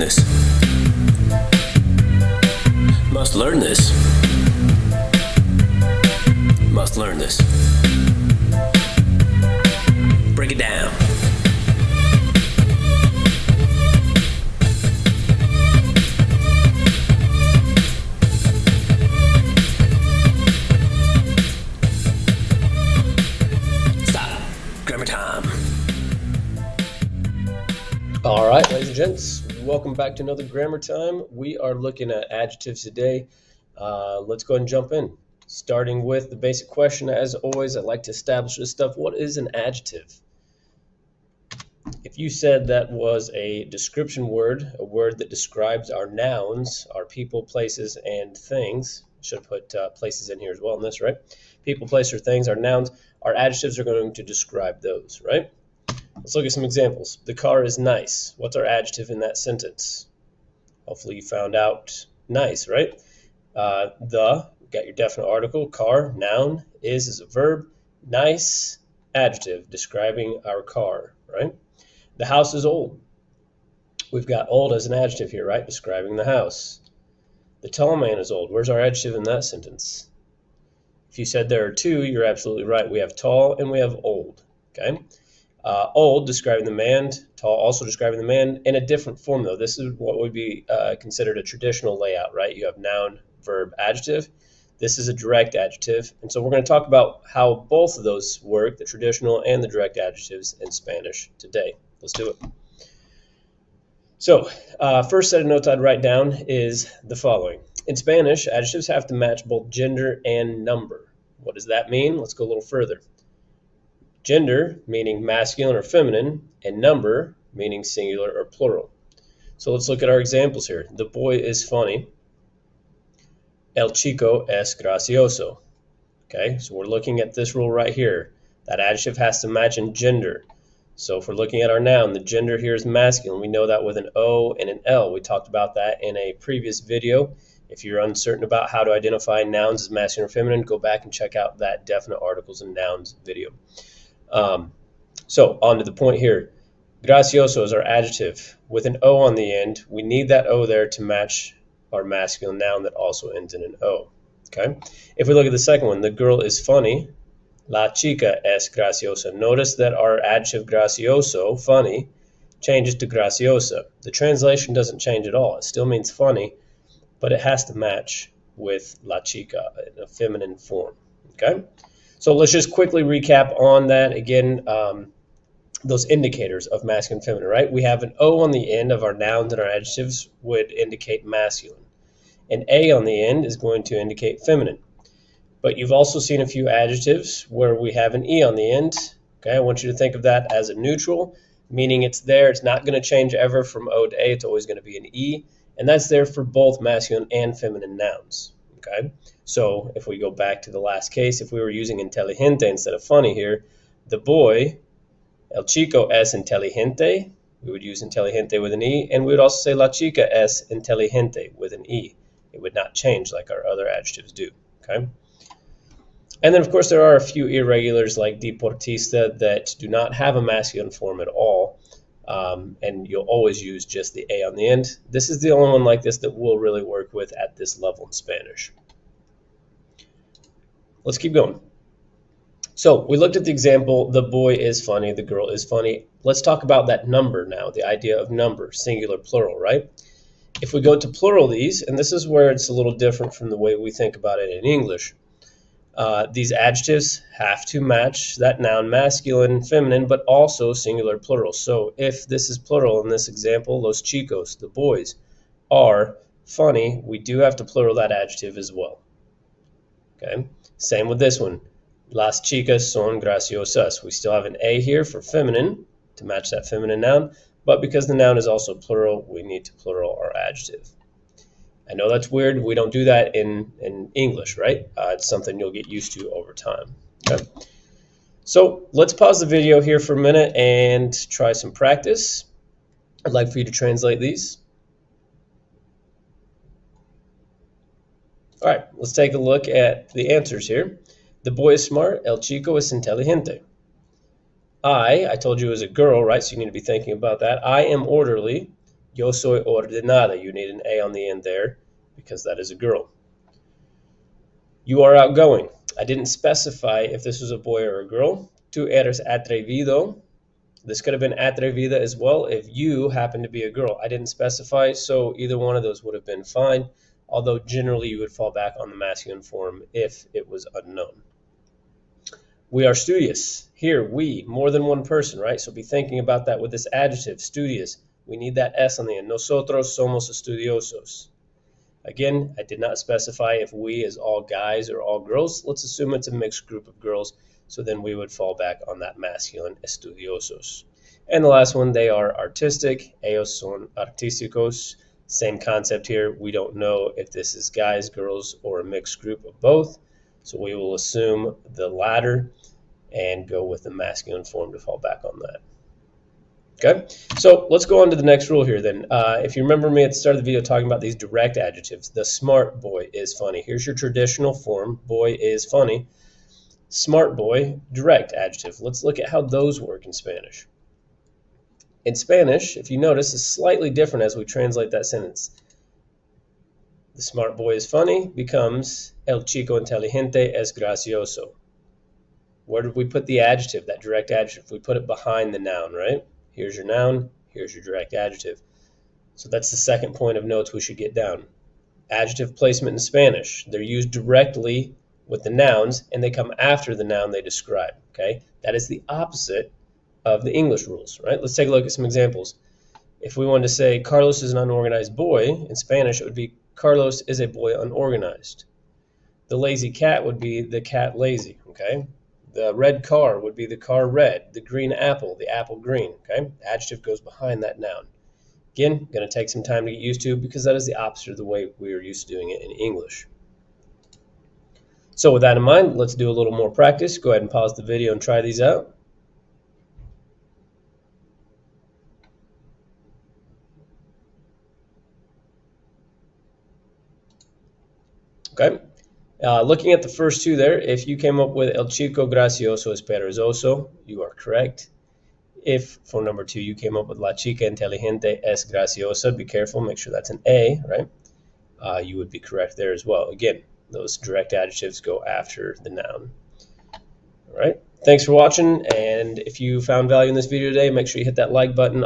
this. Must learn this. Must learn this. Break it down. Stop. Grammar time. All right, ladies and gents, welcome back to another Grammar Time. We are looking at adjectives today. Let's go ahead and jump in. Starting with the basic question, as always, I like to establish this stuff. What is an adjective? If you said that was a description word, a word that describes our nouns, our people, places, and things, I should put places in here as well in this, right? People, place, or things, our nouns, our adjectives are going to describe those, right? Let's look at some examples. The car is nice. What's our adjective in that sentence? Hopefully you found out nice, right? Got your definite article, car, noun, is a verb, nice, adjective, describing our car, right? The house is old. We've got old as an adjective here, right? Describing the house. The tall man is old. Where's our adjective in that sentence? If you said there are two, you're absolutely right. We have tall and we have old, okay? Old describing the man, tall also describing the man in a different form though. This is what would be considered a traditional layout, right? You have noun, verb, adjective. This is a direct adjective. And so we're going to talk about how both of those work, the traditional and the direct adjectives in Spanish today. Let's do it. So first set of notes I'd write down is the following. In Spanish, adjectives have to match both gender and number. What does that mean? Let's go a little further. Gender, meaning masculine or feminine, and number, meaning singular or plural. So let's look at our examples here. The boy is funny. El chico es gracioso. Okay, so we're looking at this rule right here. That adjective has to match in gender. So if we're looking at our noun, the gender here is masculine. We know that with an O and an L. We talked about that in a previous video. If you're uncertain about how to identify nouns as masculine or feminine, go back and check out that definite articles and nouns video. So on to the point here. Gracioso is our adjective. With an O on the end, we need that O there to match our masculine noun that also ends in an O. Okay. If we look at the second one, the girl is funny. La chica es graciosa. Notice that our adjective gracioso, funny, changes to graciosa. The translation doesn't change at all. It still means funny, but it has to match with la chica in a feminine form. Okay. So let's just quickly recap on that again. Those indicators of masculine and feminine, right? We have an O on the end of our nouns and our adjectives would indicate masculine. An A on the end is going to indicate feminine. But you've also seen a few adjectives where we have an E on the end. Okay, I want you to think of that as a neutral, meaning it's there. It's not going to change ever from O to A. It's always going to be an E. And that's there for both masculine and feminine nouns. Okay, so if we go back to the last case, if we were using inteligente instead of funny here, the boy, el chico es inteligente, we would use inteligente with an E, and we would also say la chica es inteligente with an E. It would not change like our other adjectives do. Okay, and then of course there are a few irregulars like deportista that do not have a masculine form at all. And you'll always use just the A on the end. This is the only one like this that we'll really work with at this level in Spanish. Let's keep going. So we looked at the example, the boy is funny, the girl is funny. Let's talk about that number now, the idea of number, singular, plural, right? If we go to plural these, and this is where it's a little different from the way we think about it in English, these adjectives have to match that noun, masculine, feminine, but also singular, plural. So if this is plural in this example, los chicos, the boys, are funny, we do have to plural that adjective as well. Okay. Same with this one. Las chicas son graciosas. We still have an A here for feminine to match that feminine noun, but because the noun is also plural, we need to plural our adjective. I know that's weird. We don't do that in English, right? It's something you'll get used to over time. Okay. So let's pause the video here for a minute and try some practice. I'd like for you to translate these. All right, let's take a look at the answers here. The boy is smart. El chico es inteligente. I told you it was a girl, right? So you need to be thinking about that. I am orderly. Yo soy ordenada. You need an A on the end there because that is a girl. You are outgoing. I didn't specify if this was a boy or a girl. Tú eres atrevido. This could have been atrevida as well if you happen to be a girl. I didn't specify, so either one of those would have been fine, although generally you would fall back on the masculine form if it was unknown. We are studious. Here, we, more than one person, right? So be thinking about that with this adjective, studious. We need that S on the end. Nosotros somos estudiosos. Again, I did not specify if we is all guys or all girls. Let's assume it's a mixed group of girls. So then we would fall back on that masculine, estudiosos. And the last one, they are artistic. Ellos son artísticos. Same concept here. We don't know if this is guys, girls, or a mixed group of both. So we will assume the latter and go with the masculine form to fall back on that. Okay, so let's go on to the next rule here then. If you remember me at the start of the video talking about these direct adjectives, the smart boy is funny. Here's your traditional form, boy is funny. Smart boy, direct adjective. Let's look at how those work in Spanish. In Spanish, if you notice, it's slightly different as we translate that sentence. The smart boy is funny becomes el chico inteligente es gracioso. Where did we put the adjective, that direct adjective? We put it behind the noun, right? Here's your noun, here's your direct adjective. So that's the second point of notes we should get down. Adjective placement in Spanish. They're used directly with the nouns, and they come after the noun they describe, okay? That is the opposite of the English rules, right? Let's take a look at some examples. If we wanted to say Carlos is an unorganized boy, in Spanish it would be Carlos is a boy unorganized. The lazy cat would be the cat lazy, okay? The red car would be the car red. The green apple, the apple green, okay? The adjective goes behind that noun. Again, going to take some time to get used to because that is the opposite of the way we are used to doing it in English. So with that in mind, let's do a little more practice. Go ahead and pause the video and try these out. Okay. Looking at the first two there, if you came up with El Chico Gracioso es Perezoso, you are correct. If for number two you came up with La Chica Inteligente es Graciosa, be careful, make sure that's an A, right? You would be correct there as well. Again, those direct adjectives go after the noun. All right. Thanks for watching, and if you found value in this video today, make sure you hit that like button.